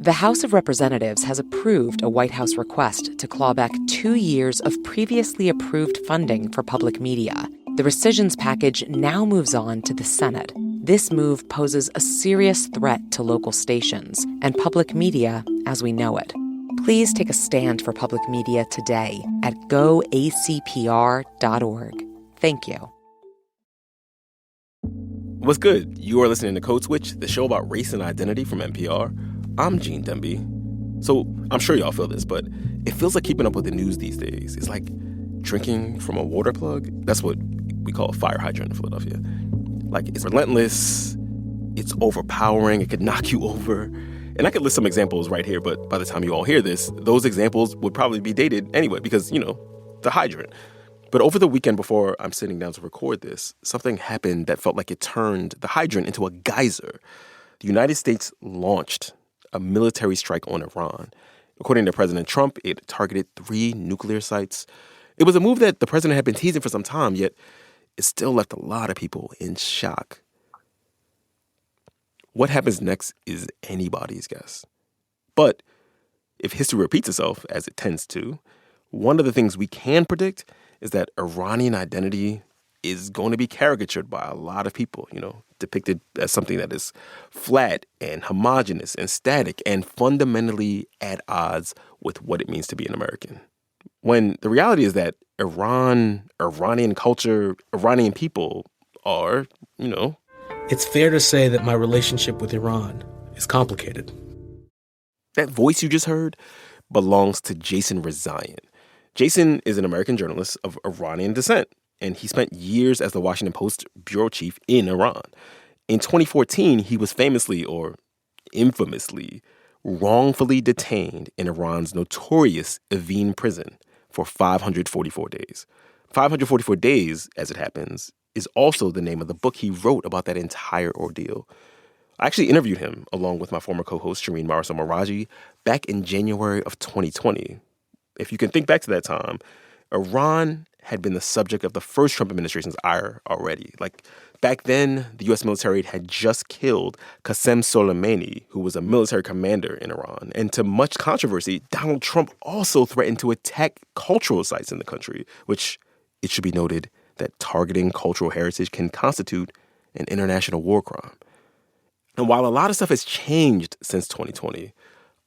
The House of Representatives has approved a White House request to claw back 2 years of previously approved funding for public media. The rescissions package now moves on to the Senate. This move poses a serious threat to local stations and public media as we know it. Please take a stand for public media today at goacpr.org. Thank you. What's good? You are listening to Code Switch, the show about race and identity from NPR. I'm Gene Demby. So I'm sure y'all feel this, but it feels like keeping up with the news these days. It's like drinking from a water plug. That's what we call a fire hydrant in Philadelphia. Like, it's relentless, it's overpowering, it could knock you over. And I could list some examples right here, but by the time you all hear this, those examples would probably be dated anyway because, the hydrant. But over the weekend before I'm sitting down to record this, something happened that felt like it turned the hydrant into a geyser. The United States launched a military strike on Iran. According to President Trump, it targeted 3 nuclear sites. It was a move that the president had been teasing for some time, yet it still left a lot of people in shock. What happens next is anybody's guess. But if history repeats itself, as it tends to, one of the things we can predict is that Iranian identity is going to be caricatured by a lot of people, depicted as something that is flat and homogenous and static and fundamentally at odds with what it means to be an American. When the reality is that Iran, Iranian culture, Iranian people are, It's fair to say that my relationship with Iran is complicated. That voice you just heard belongs to Jason Rezaian. Jason is an American journalist of Iranian descent, and he spent years as the Washington Post bureau chief in Iran. In 2014, he was famously, or infamously, wrongfully detained in Iran's notorious Evin prison for 544 days. 544 days, as it happens, is also the name of the book he wrote about that entire ordeal. I actually interviewed him along with my former co-host, Shireen Marisol Meraji, back in January of 2020. If you can think back to that time, Iran had been the subject of the first Trump administration's ire already. Like, back then, the U.S. military had just killed Qassem Soleimani, who was a military commander in Iran. And to much controversy, Donald Trump also threatened to attack cultural sites in the country, which, it should be noted, that targeting cultural heritage can constitute an international war crime. And while a lot of stuff has changed since 2020,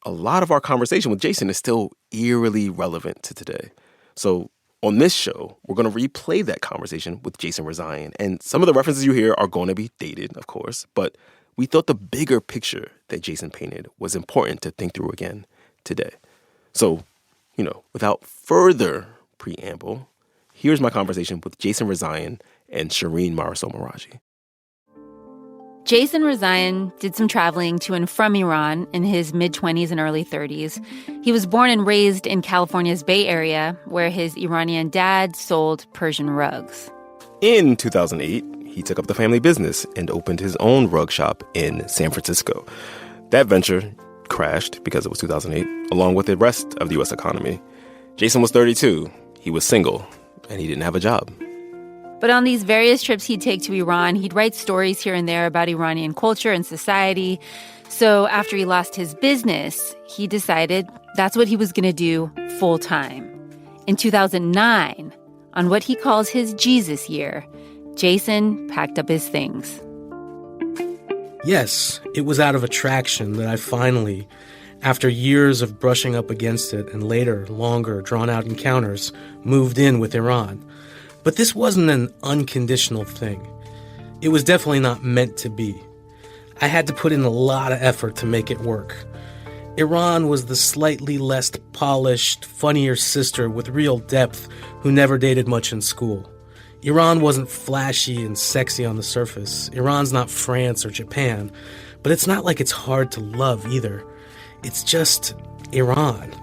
a lot of our conversation with Jason is still eerily relevant to today. So on this show, we're going to replay that conversation with Jason Rezaian. And some of the references you hear are going to be dated, of course, but we thought the bigger picture that Jason painted was important to think through again today. So, without further preamble, here's my conversation with Jason Rezaian and Shireen Marisol Meraji. Jason Rezaian did some traveling to and from Iran in his mid-20s and early 30s. He was born and raised in California's Bay Area, where his Iranian dad sold Persian rugs. In 2008, he took up the family business and opened his own rug shop in San Francisco. That venture crashed because it was 2008, along with the rest of the U.S. economy. Jason was 32, he was single, and he didn't have a job. But on these various trips he'd take to Iran, he'd write stories here and there about Iranian culture and society. So after he lost his business, he decided that's what he was going to do full time. In 2009, on what he calls his Jesus year, Jason packed up his things. Yes, it was out of attraction that I finally, after years of brushing up against it and later longer drawn-out encounters, moved in with Iran. But this wasn't an unconditional thing. It was definitely not meant to be. I had to put in a lot of effort to make it work. Iran was the slightly less polished, funnier sister with real depth who never dated much in school. Iran wasn't flashy and sexy on the surface. Iran's not France or Japan. But it's not like it's hard to love either. It's just Iran.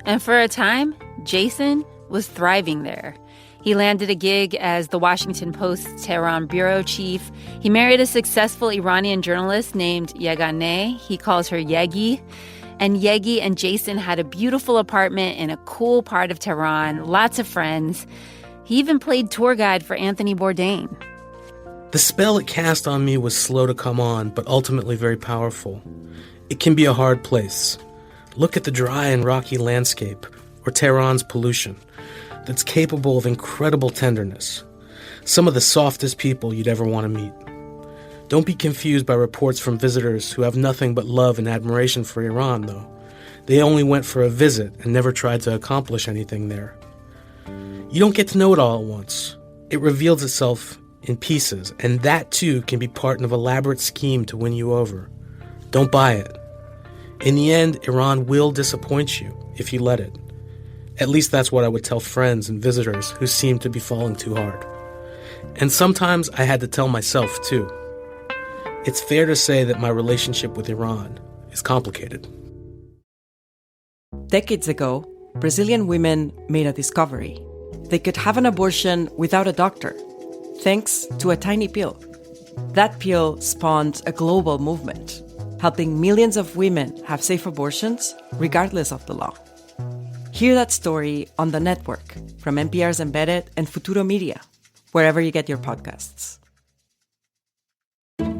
And for a time, Jason was thriving there. He landed a gig as the Washington Post's Tehran bureau chief. He married a successful Iranian journalist named Yeganeh. He calls her Yegi. And Yegi and Jason had a beautiful apartment in a cool part of Tehran, lots of friends. He even played tour guide for Anthony Bourdain. The spell it cast on me was slow to come on, but ultimately very powerful. It can be a hard place. Look at the dry and rocky landscape, or Tehran's pollution, that's capable of incredible tenderness. Some of the softest people you'd ever want to meet. Don't be confused by reports from visitors who have nothing but love and admiration for Iran, though. They only went for a visit and never tried to accomplish anything there. You don't get to know it all at once. It reveals itself in pieces, and that too can be part of an elaborate scheme to win you over. Don't buy it. In the end, Iran will disappoint you if you let it. At least that's what I would tell friends and visitors who seem to be falling too hard. And sometimes I had to tell myself too. It's fair to say that my relationship with Iran is complicated. Decades ago, Brazilian women made a discovery. They could have an abortion without a doctor, thanks to a tiny pill. That pill spawned a global movement, helping millions of women have safe abortions regardless of the law. Hear that story on The Network from NPR's Embedded and Futuro Media, wherever you get your podcasts.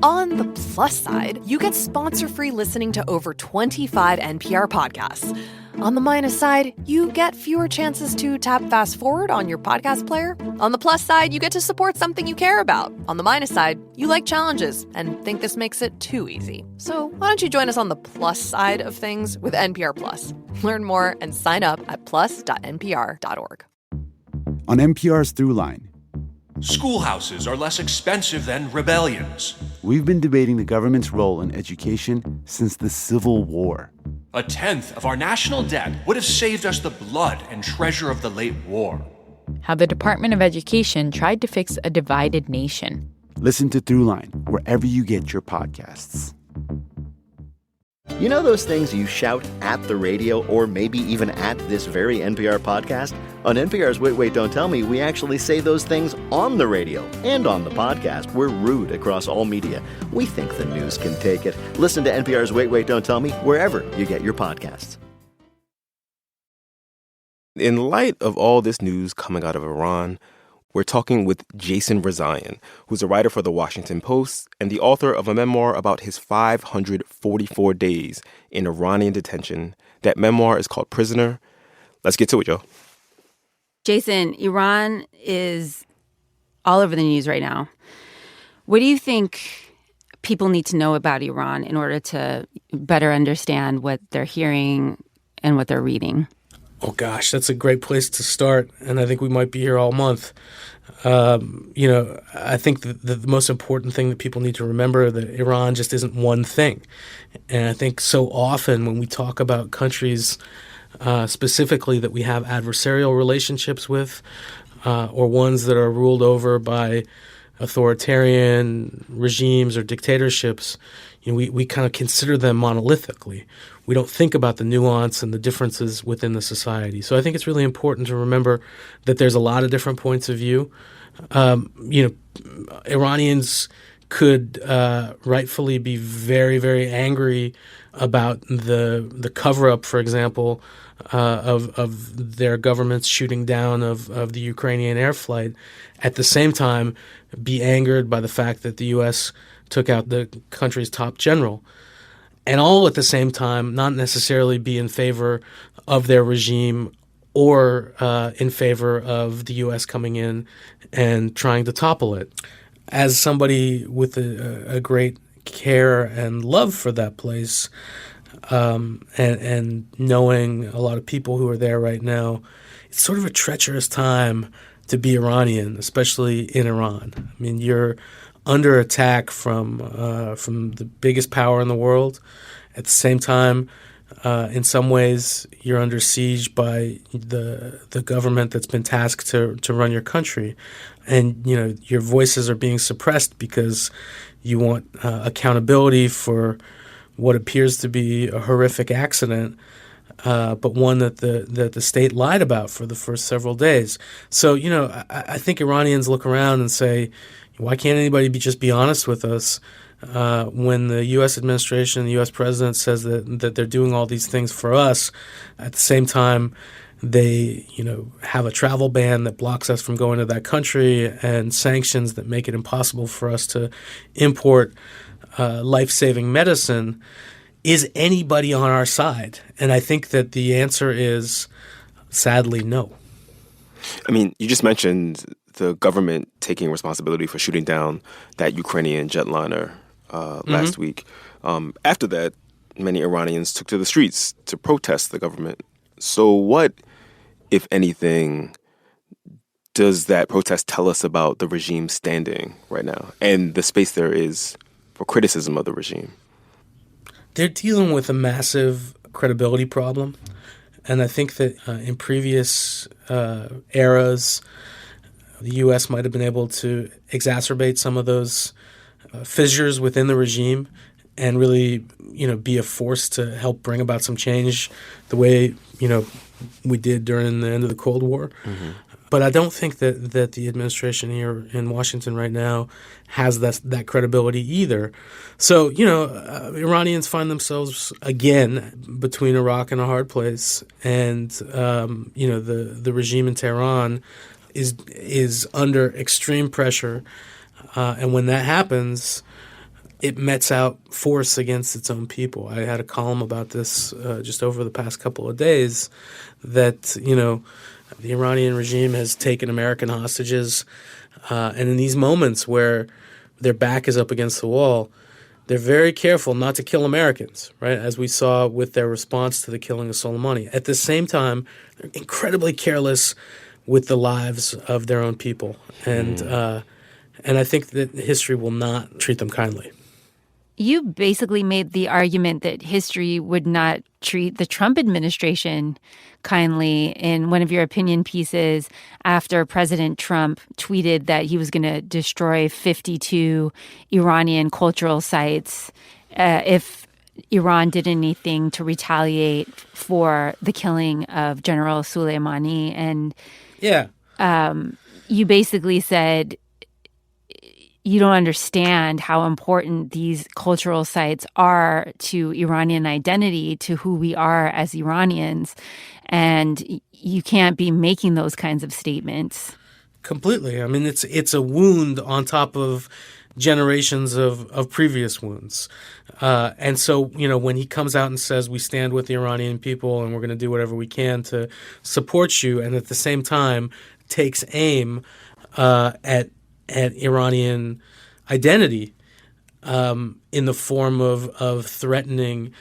On the plus side, you get sponsor-free listening to over 25 NPR podcasts. On the minus side, you get fewer chances to tap fast forward on your podcast player. On the plus side, you get to support something you care about. On the minus side, you like challenges and think this makes it too easy. So why don't you join us on the plus side of things with NPR Plus? Learn more and sign up at plus.npr.org. On NPR's Throughline, schoolhouses are less expensive than rebellions. We've been debating the government's role in education since the Civil War. 1/10 of our national debt would have saved us the blood and treasure of the late war. How the Department of Education tried to fix a divided nation. Listen to Throughline wherever you get your podcasts. You know those things you shout at the radio or maybe even at this very NPR podcast? On NPR's Wait, Wait, Don't Tell Me, we actually say those things on the radio and on the podcast. We're rude across all media. We think the news can take it. Listen to NPR's Wait, Wait, Don't Tell Me wherever you get your podcasts. In light of all this news coming out of Iran, we're talking with Jason Rezaian, who's a writer for The Washington Post and the author of a memoir about his 544 days in Iranian detention. That memoir is called Prisoner. Let's get to it, Joe. Jason, Iran is all over the news right now. What do you think people need to know about Iran in order to better understand what they're hearing and what they're reading? Oh, gosh, that's a great place to start, and I think we might be here all month. I think the most important thing that people need to remember that Iran just isn't one thing. And I think so often when we talk about countries specifically that we have adversarial relationships with or ones that are ruled over by authoritarian regimes or dictatorships, we kind of consider them monolithically. We don't think about the nuance and the differences within the society. So I think it's really important to remember that there's a lot of different points of view. Iranians could rightfully be very, very angry about the cover-up, for example, of their government's shooting down of the Ukrainian air flight. At the same time, be angered by the fact that the U.S. took out the country's top general. And all at the same time, not necessarily be in favor of their regime or in favor of the U.S. coming in and trying to topple it. As somebody with a great care and love for that place, and knowing a lot of people who are there right now, it's sort of a treacherous time to be Iranian, especially in Iran. I mean, you're under attack from the biggest power in the world. At the same time, in some ways, you're under siege by the government that's been tasked to run your country, and your voices are being suppressed because you want accountability for what appears to be a horrific accident, but one that the state lied about for the first several days. So I think Iranians look around and say, why can't anybody just be honest with us? When the U.S. administration, the U.S. president says that they're doing all these things for us, at the same time, they have a travel ban that blocks us from going to that country and sanctions that make it impossible for us to import life-saving medicine. is anybody on our side? And I think that the answer is, sadly, no. I mean, you just mentioned the government taking responsibility for shooting down that Ukrainian jetliner last week. After that, many Iranians took to the streets to protest the government. So what, if anything, does that protest tell us about the regime's standing right now and the space there is for criticism of the regime? They're dealing with a massive credibility problem. And I think that in previous eras, the U.S. might have been able to exacerbate some of those fissures within the regime and really, be a force to help bring about some change the way, we did during the end of the Cold War. But I don't think that the administration here in Washington right now has that credibility either. So, Iranians find themselves again between a rock and a hard place. And, the regime in Tehran is under extreme pressure. And when that happens, it mets out force against its own people. I had a column about this just over the past couple of days that, the Iranian regime has taken American hostages. And in these moments where their back is up against the wall, they're very careful not to kill Americans, right? As we saw with their response to the killing of Soleimani. At the same time, they're incredibly careless with the lives of their own people. And I think that history will not treat them kindly. You basically made the argument that history would not treat the Trump administration kindly in one of your opinion pieces after President Trump tweeted that he was going to destroy 52 Iranian cultural sites if Iran did anything to retaliate for the killing of General Soleimani. And you basically said you don't understand how important these cultural sites are to Iranian identity, to who we are as Iranians, and you can't be making those kinds of statements. Completely. I mean, it's a wound on top of generations of previous wounds. And so, when he comes out and says we stand with the Iranian people and we're going to do whatever we can to support you, and at the same time takes aim at Iranian identity in the form of threatening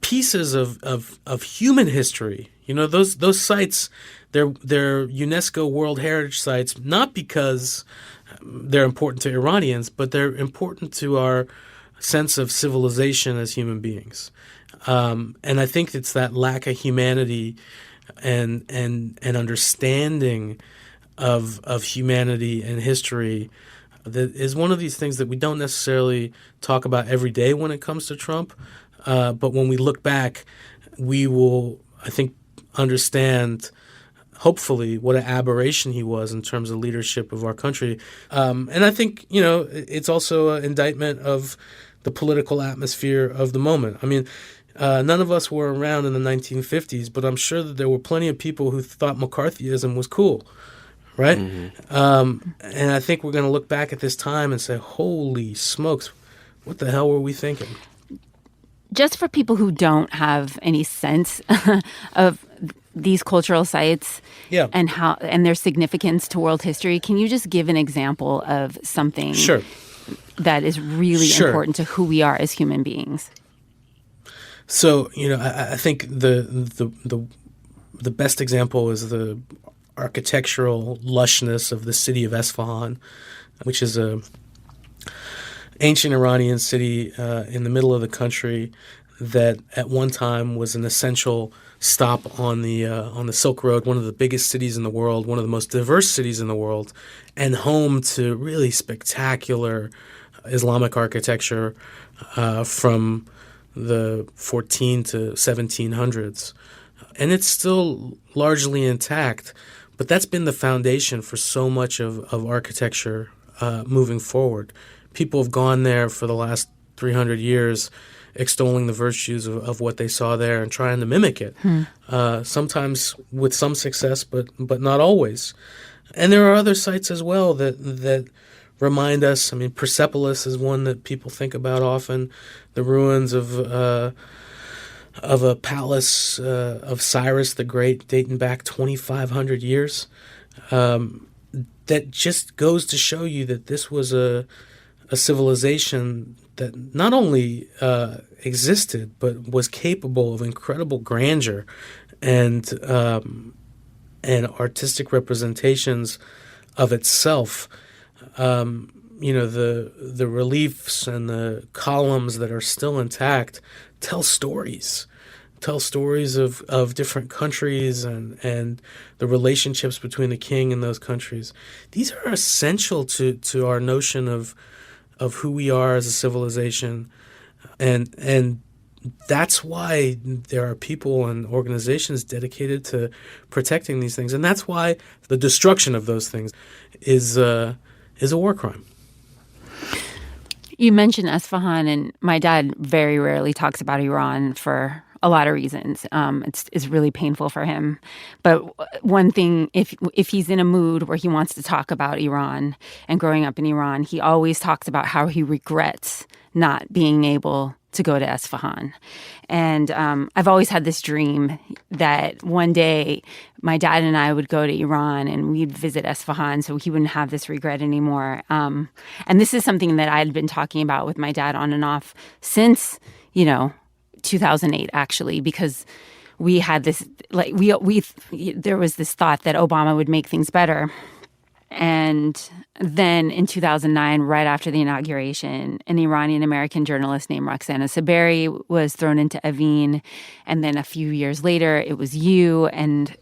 pieces of human history. Those sites, they're UNESCO World Heritage Sites, not because they're important to Iranians, but they're important to our sense of civilization as human beings. And I think it's that lack of humanity and understanding of humanity and history that is one of these things that we don't necessarily talk about every day when it comes to Trump. But when we look back, we will, I think, understand, hopefully, what an aberration he was in terms of leadership of our country. And I think, it's also an indictment of the political atmosphere of the moment. I mean, none of us were around in the 1950s, but I'm sure that there were plenty of people who thought McCarthyism was cool. Right? And I think we're going to look back at this time and say, holy smokes, what the hell were we thinking? Just for people who don't have any sense of these cultural sites and their significance to world history, can you just give an example of something that is really important to who we are as human beings? So, I think the best example is the architectural lushness of the city of Esfahan, which is a ancient Iranian city in the middle of the country that at one time was an essential stop on the Silk Road, one of the biggest cities in the world, one of the most diverse cities in the world, and home to really spectacular Islamic architecture from the 14 to 1700s. And it's still largely intact. But that's been the foundation for so much of architecture moving forward. People have gone there for the last 300 years extolling the virtues of what they saw there and trying to mimic it, sometimes with some success, but not always. And there are other sites as well that remind us. I mean, Persepolis is one that people think about often, the ruins of a palace of Cyrus the Great dating back 2,500 years. That just goes to show you that this was a civilization that not only existed, but was capable of incredible grandeur and artistic representations of itself. The reliefs and the columns that are still intact tell stories of different countries and the relationships between the king and those countries. These are essential to our notion of who we are as a civilization, and that's why there are people and organizations dedicated to protecting these things, and that's why the destruction of those things is a war crime. You mentioned Esfahan, and my dad very rarely talks about Iran for a lot of reasons. It's really painful for him. But one thing, if he's in a mood where he wants to talk about Iran and growing up in Iran, he always talks about how he regrets not being able to go to Esfahan. And I've always had this dream that one day my dad and I would go to Iran and we'd visit Esfahan so he wouldn't have this regret anymore. And this is something that I had been talking about with my dad on and off since, 2008, actually, because we had this, there was this thought that Obama would make things better. And then in 2009, right after the inauguration, an Iranian American journalist named Roxana Saberi was thrown into Evin. And then a few years later, it was you. And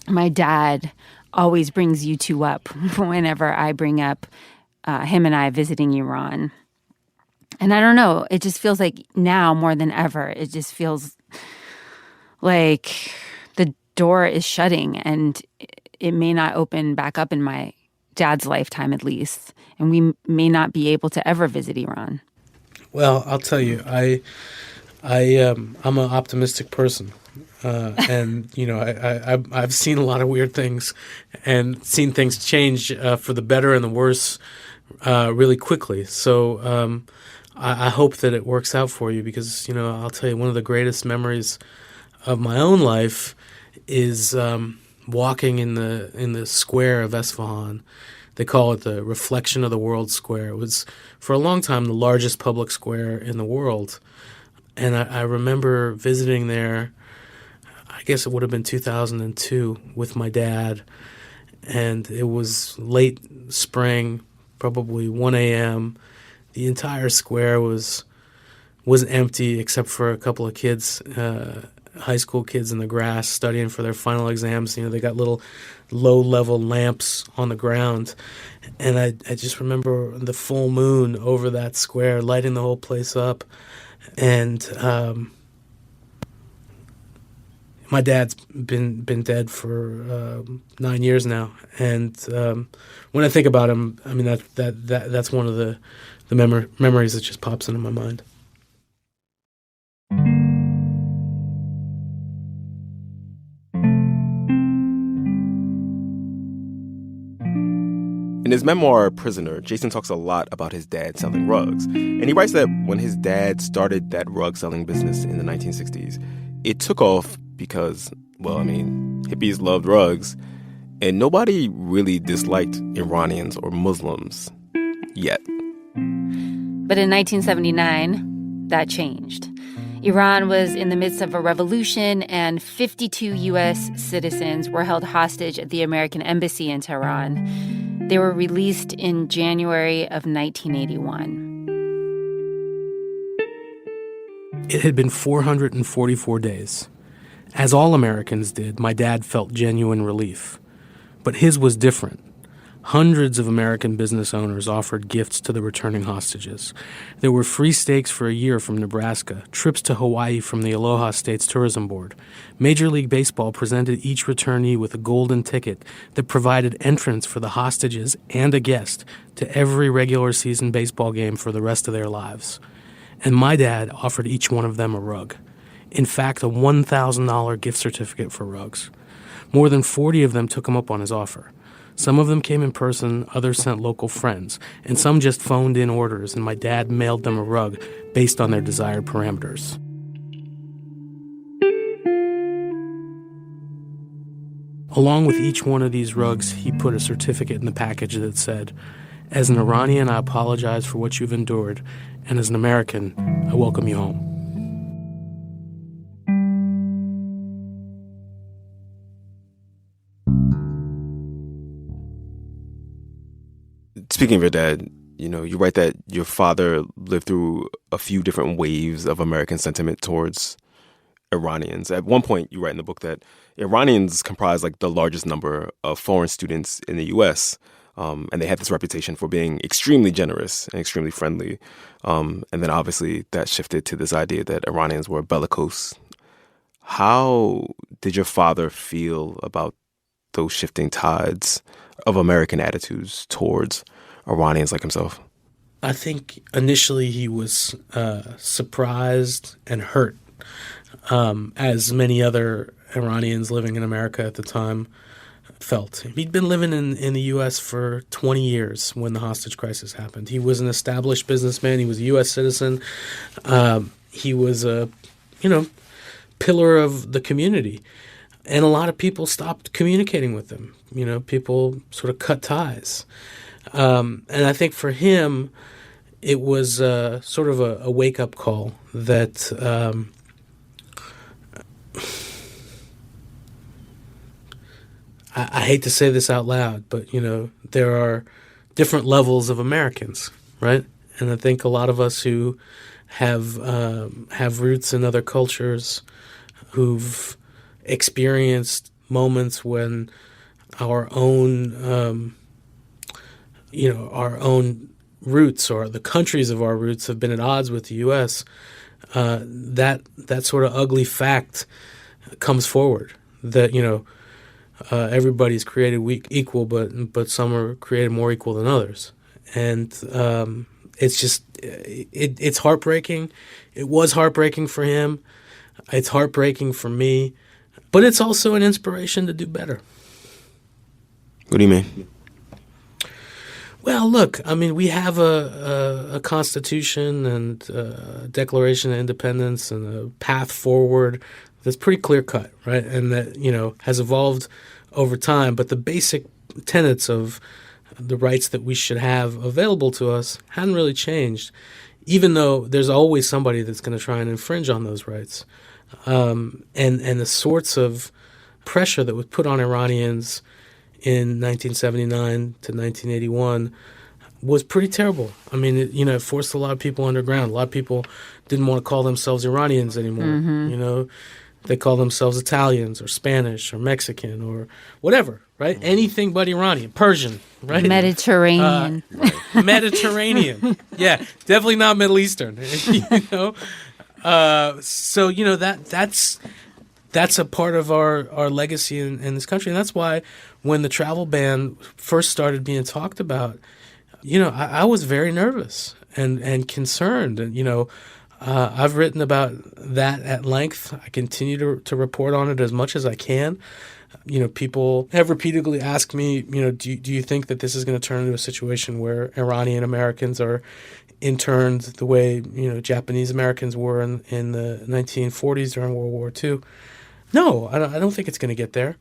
my dad always brings you two up whenever I bring up him and I visiting Iran. And I don't know, it just feels like now more than ever, it just feels like the door is shutting and it may not open back up in my dad's lifetime, at least. And we may not be able to ever visit Iran. Well, I'll tell you, I'm an optimistic person. And, I've seen a lot of weird things and seen things change for the better and the worse really quickly. So I hope that it works out for you because, I'll tell you, one of the greatest memories of my own life is walking in the square of Esfahan. They call it the Reflection of the World Square. It was, for a long time, the largest public square in the world. And I remember visiting there, I guess it would have been 2002, with my dad. And it was late spring, probably 1 a.m. The entire square was empty except for a couple of kids, high school kids in the grass studying for their final exams. They got little low-level lamps on the ground. And I just remember the full moon over that square lighting the whole place up. And my dad's been dead for 9 years now. And when I think about him, I mean, that's one of the memories that just pops into my mind. In his memoir, Prisoner, Jason talks a lot about his dad selling rugs. And he writes that when his dad started that rug selling business in the 1960s, it took off because, hippies loved rugs, and nobody really disliked Iranians or Muslims yet. But in 1979, that changed. Iran was in the midst of a revolution, and 52 U.S. citizens were held hostage at the American embassy in Tehran. They were released in January of 1981. It had been 444 days. As all Americans did, my dad felt genuine relief. But his was different. Hundreds of American business owners offered gifts to the returning hostages. There were free steaks for a year from Nebraska, trips to Hawaii from the Aloha States Tourism Board. Major League Baseball presented each returnee with a golden ticket that provided entrance for the hostages and a guest to every regular season baseball game for the rest of their lives. And my dad offered each one of them a rug. In fact, a $1,000 gift certificate for rugs. More than 40 of them took him up on his offer. Some of them came in person, others sent local friends, and some just phoned in orders, and my dad mailed them a rug based on their desired parameters. Along with each one of these rugs, he put a certificate in the package that said, "As an Iranian, I apologize for what you've endured, and as an American, I welcome you home." Speaking of your dad, you write that your father lived through a few different waves of American sentiment towards Iranians. At one point, you write in the book that Iranians comprise the largest number of foreign students in the U.S., and they had this reputation for being extremely generous and extremely friendly. And then obviously that shifted to this idea that Iranians were bellicose. How did your father feel about those shifting tides of American attitudes towards Iranians like himself? I think initially he was surprised and hurt, as many other Iranians living in America at the time felt. He'd been living in the U.S. for 20 years when the hostage crisis happened. He was an established businessman. He was a U.S. citizen. He was a, pillar of the community. And a lot of people stopped communicating with him. People sort of cut ties. And I think for him, it was sort of a wake-up call that I hate to say this out loud, but, there are different levels of Americans, right? And I think a lot of us who have roots in other cultures, who've experienced moments when our own roots or the countries of our roots have been at odds with the U.S., that sort of ugly fact comes forward that, everybody's created equal, but some are created more equal than others. And it's just, it's heartbreaking. It was heartbreaking for him. It's heartbreaking for me. But it's also an inspiration to do better. What do you mean? Well, look, we have a Constitution and a Declaration of Independence and a path forward that's pretty clear-cut, right? And that, has evolved over time. But the basic tenets of the rights that we should have available to us hadn't really changed, even though there's always somebody that's going to try and infringe on those rights. And the sorts of pressure that was put on Iranians in 1979 to 1981 was pretty terrible. It forced a lot of people underground. A lot of people didn't want to call themselves Iranians anymore. Mm-hmm. They call themselves Italians or Spanish or Mexican or whatever, right? Mm-hmm. Anything but Iranian, Persian, right? Mediterranean. Mediterranean. Yeah, definitely not Middle Eastern. That's a part of our legacy in this country. And that's why when the travel ban first started being talked about, I was very nervous and concerned. And, I've written about that at length. I continue to report on it as much as I can. People have repeatedly asked me, do you think that this is going to turn into a situation where Iranian Americans are interned the way, Japanese Americans were in the 1940s during World War II? No, I don't think it's going to get there.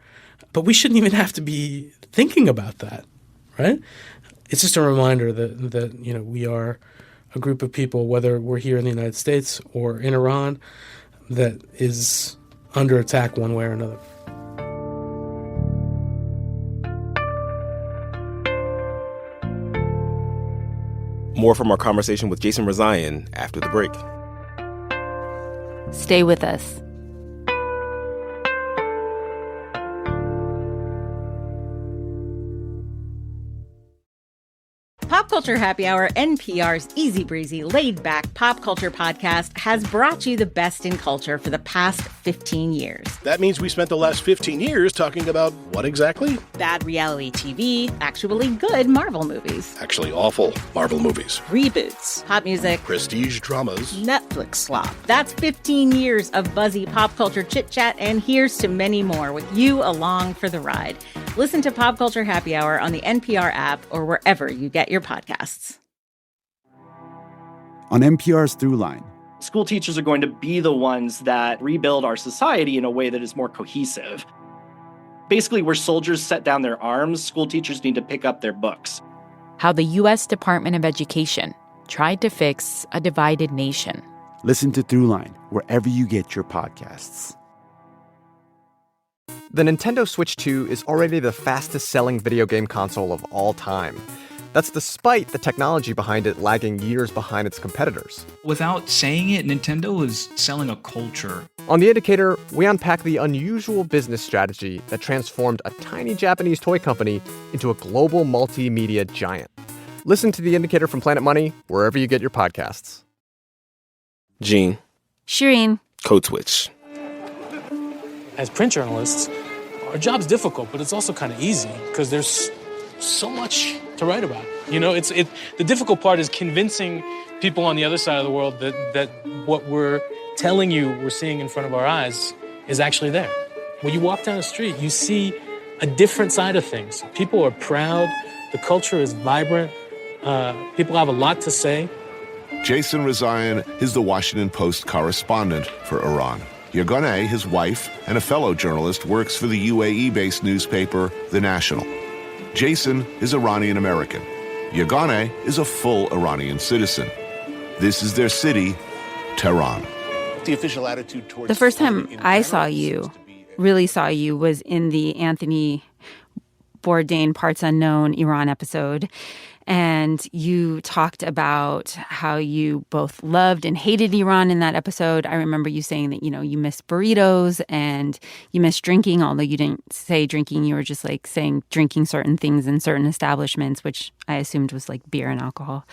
But we shouldn't even have to be thinking about that, right? It's just a reminder that we are a group of people, whether we're here in the United States or in Iran, that is under attack one way or another. More from our conversation with Jason Rezaian after the break. Stay with us. Pop Culture Happy Hour, NPR's easy breezy, laid-back pop culture podcast, has brought you the best in culture for the past 15 years. That means we spent the last 15 years talking about what exactly? Bad reality TV, actually good Marvel movies. Actually awful Marvel movies. Reboots, pop music. Prestige dramas. Netflix slop. That's 15 years of buzzy pop culture chit-chat, and here's to many more with you along for the ride. Listen to Pop Culture Happy Hour on the NPR app or wherever you get your podcasts. On NPR's Throughline, school teachers are going to be the ones that rebuild our society in a way that is more cohesive. Basically, where soldiers set down their arms, school teachers need to pick up their books. How the U.S. Department of Education tried to fix a divided nation. Listen to Throughline wherever you get your podcasts. The Nintendo Switch 2 is already the fastest-selling video game console of all time. That's despite the technology behind it lagging years behind its competitors. Without saying it, Nintendo is selling a culture. On The Indicator, we unpack the unusual business strategy that transformed a tiny Japanese toy company into a global multimedia giant. Listen to The Indicator from Planet Money wherever you get your podcasts. Gene. Shireen. Code Switch. As print journalists, our job's difficult, but it's also kind of easy because there's so much to write about. You know, the difficult part is convincing people on the other side of the world that what we're telling you we're seeing in front of our eyes is actually there. When you walk down the street, you see a different side of things. People are proud. The culture is vibrant. People have a lot to say. Jason Rezaian is the Washington Post correspondent for Iran. Yeganeh, his wife, and a fellow journalist, works for the UAE-based newspaper, The National. Jason is Iranian American. Yeganeh is a full Iranian citizen. This is their city, Tehran. The official attitude towards the first time I really saw you, was in the Anthony Bourdain Parts Unknown Iran episode. And you talked about how you both loved and hated Iran in that episode. I remember you saying that, you miss burritos and you miss drinking, although you didn't say drinking. You were just like saying drinking certain things in certain establishments, which I assumed was like beer and alcohol.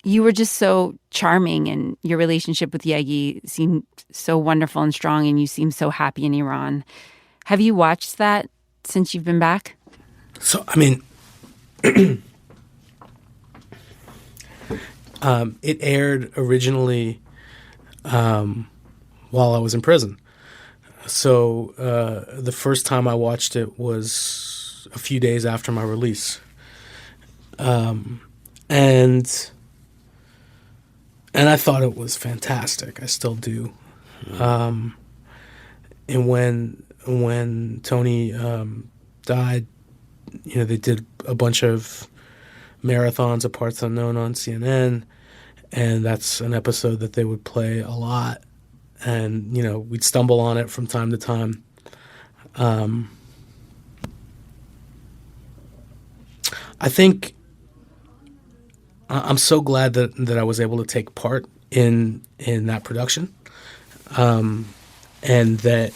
You were just so charming, and your relationship with Yegi seemed so wonderful and strong, and you seemed so happy in Iran. Have you watched that since you've been back? So, I mean... it aired originally while I was in prison. So the first time I watched it was a few days after my release. And I thought it was fantastic. I still do. And when Tony died, they did a bunch of marathons of Parts Unknown on CNN, and that's an episode that they would play a lot. And, we'd stumble on it from time to time. I think I'm so glad that I was able to take part in that production, and that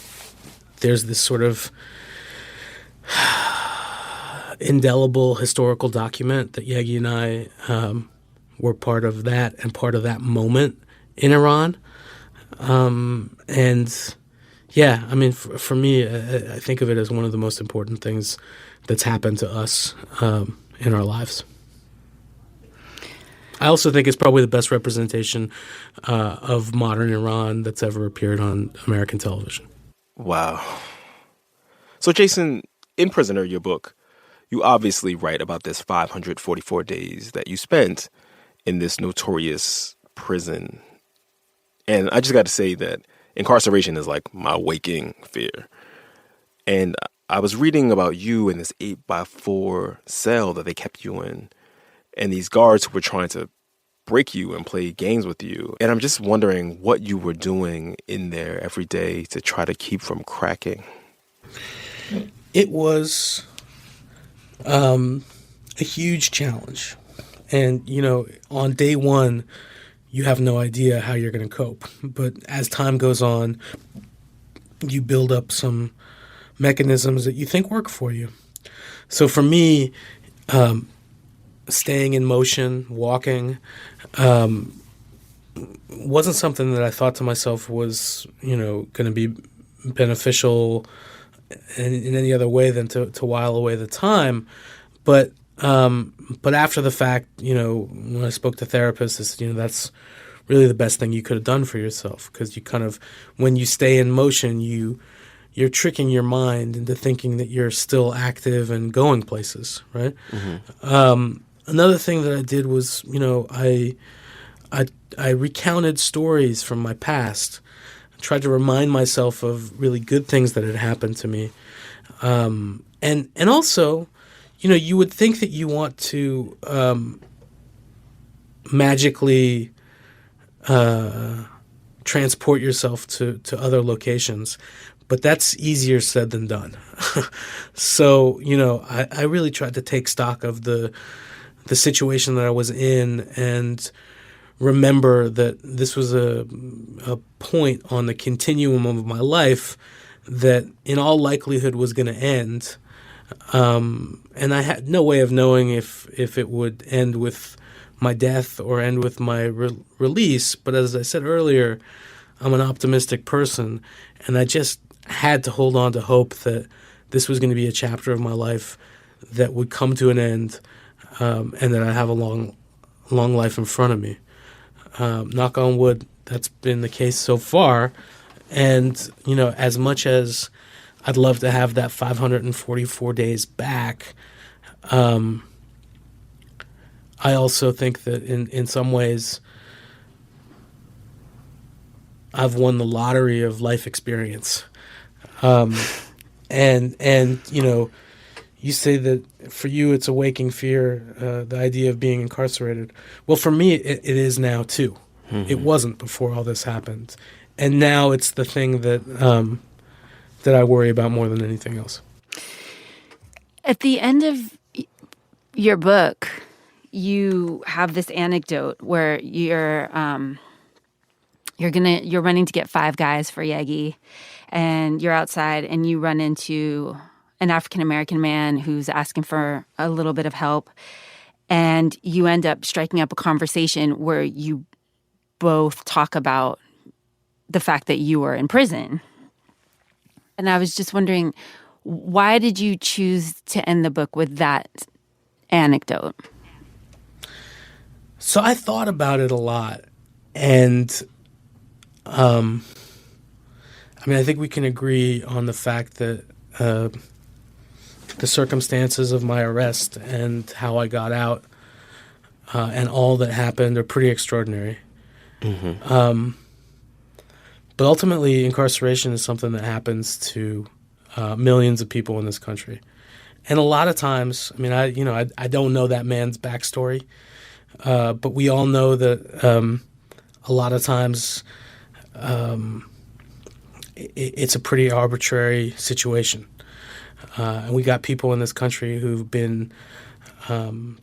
there's this sort of indelible historical document that Yegi and I were part of that and part of that moment in Iran. And yeah, I mean, for me, I think of it as one of the most important things that's happened to us in our lives. I also think it's probably the best representation of modern Iran that's ever appeared on American television. Wow. So, Jason, in Prisoner, your book, you obviously write about this 544 days that you spent in this notorious prison. And I just got to say that incarceration is like my waking fear. And I was reading about you in this 8x4 cell that they kept you in, and these guards were trying to break you and play games with you. And I'm just wondering what you were doing in there every day to try to keep from cracking. It was a huge challenge. And, on day one, you have no idea how you're going to cope. But as time goes on, you build up some mechanisms that you think work for you. So for me, staying in motion, walking, wasn't something that I thought to myself was, going to be beneficial in any other way than to while away the time. But after the fact, when I spoke to therapists, that's really the best thing you could have done for yourself, because you kind of, when you stay in motion, you you're tricking your mind into thinking that you're still active and going places, right? Another thing that I did was, I recounted stories from my past. I tried to remind myself of really good things that had happened to me. And also, you would think that you want to magically transport yourself to other locations, but that's easier said than done. So, I really tried to take stock of the situation that I was in and remember that this was a point on the continuum of my life that in all likelihood was going to end. And I had no way of knowing if it would end with my death or end with my release. But as I said earlier, I'm an optimistic person, and I just had to hold on to hope that this was going to be a chapter of my life that would come to an end, and that I have a long life in front of me. Knock on wood, that's been the case so far. And, as much as I'd love to have that 544 days back, I also think that in some ways I've won the lottery of life experience. And you say that for you it's a waking fear, the idea of being incarcerated. Well, for me, it is now too. Mm-hmm. It wasn't before all this happened. And now it's the thing that that I worry about more than anything else. At the end of your book, you have this anecdote where you're running to get Five Guys for Yegi, and you're outside and you run into an African American man who's asking for a little bit of help, and you end up striking up a conversation where you both talk about the fact that you were in prison. And I was just wondering, why did you choose to end the book with that anecdote? So I thought about it a lot, and I think we can agree on the fact that the circumstances of my arrest and how I got out and all that happened are pretty extraordinary. Mm-hmm. But ultimately, incarceration is something that happens to millions of people in this country. And a lot of times, I don't know that man's backstory, but we all know that a lot of times it's a pretty arbitrary situation. And we got people in this country who've been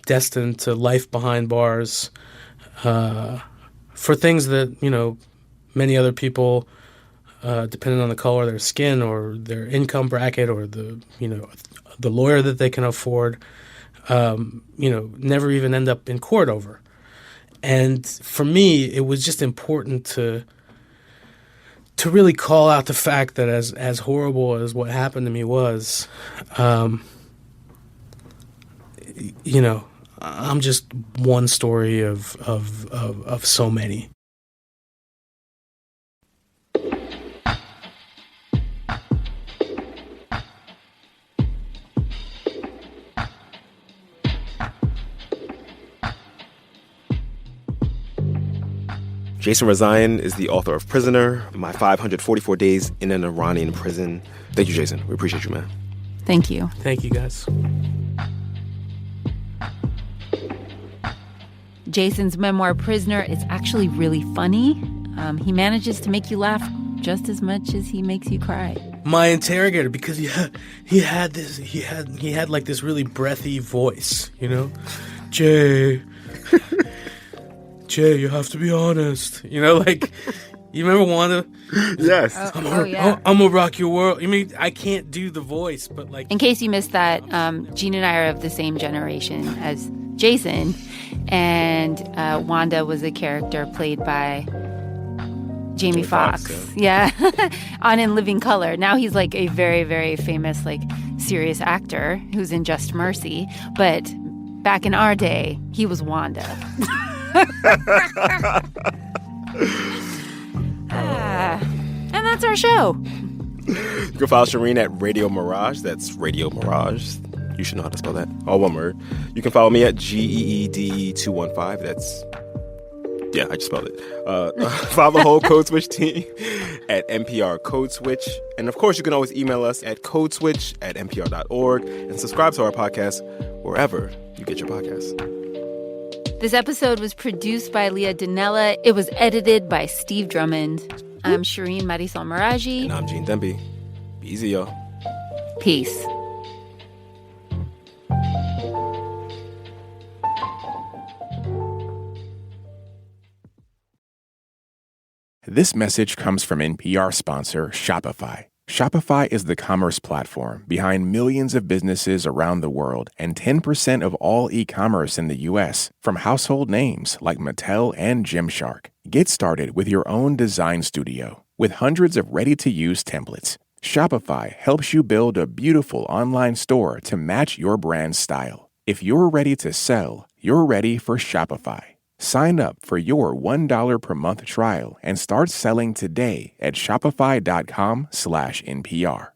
destined to life behind bars for things that, many other people, depending on the color of their skin or their income bracket or the lawyer that they can afford, never even end up in court over. And for me, it was just important to really call out the fact that as horrible as what happened to me was, I'm just one story of so many. Jason Rezaian is the author of Prisoner, My 544 Days in an Iranian Prison. Thank you, Jason. We appreciate you, man. Thank you. Thank you, guys. Jason's memoir, Prisoner, is actually really funny. He manages to make you laugh just as much as he makes you cry. My interrogator, because he had like this really breathy voice, Jay, you have to be honest. You remember Wanda? Yes. I'm gonna rock your world. I can't do the voice, but In case you missed that, Gene and I are of the same generation as Jason, and Wanda was a character played by Jamie Foxx. Yeah. On In Living Color. Now he's like a very, very famous, serious actor who's in Just Mercy. But back in our day, he was Wanda. And that's our show. You can follow Shireen at Radio Mirage. That's Radio Mirage. You should know how to spell that. All one word. You can follow me at GEED215. That's... Yeah, I just spelled it. Follow the whole Code Switch team at NPR Code Switch. And of course, you can always email us at codeswitch@npr.org and subscribe to our podcast wherever you get your podcasts. This episode was produced by Leah Donnella. It was edited by Steve Drummond. I'm Shireen Marisol Meraji. And I'm Gene Demby. Be easy, y'all. Peace. This message comes from NPR sponsor Shopify. Shopify is the commerce platform behind millions of businesses around the world and 10% of all e-commerce in the U.S., from household names like Mattel and Gymshark. Get started with your own design studio with hundreds of ready-to-use templates. Shopify helps you build a beautiful online store to match your brand's style. If you're ready to sell, you're ready for Shopify. Sign up for your $1 per month trial and start selling today at shopify.com/NPR.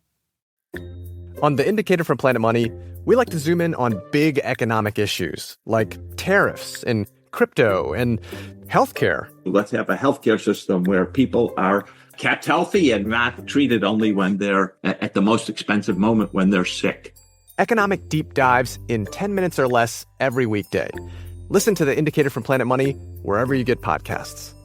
On The Indicator from Planet Money, we like to zoom in on big economic issues like tariffs and crypto and healthcare. Let's have a healthcare system where people are kept healthy and not treated only when they're at the most expensive moment when they're sick. Economic deep dives in 10 minutes or less every weekday. Listen to The Indicator from Planet Money wherever you get podcasts.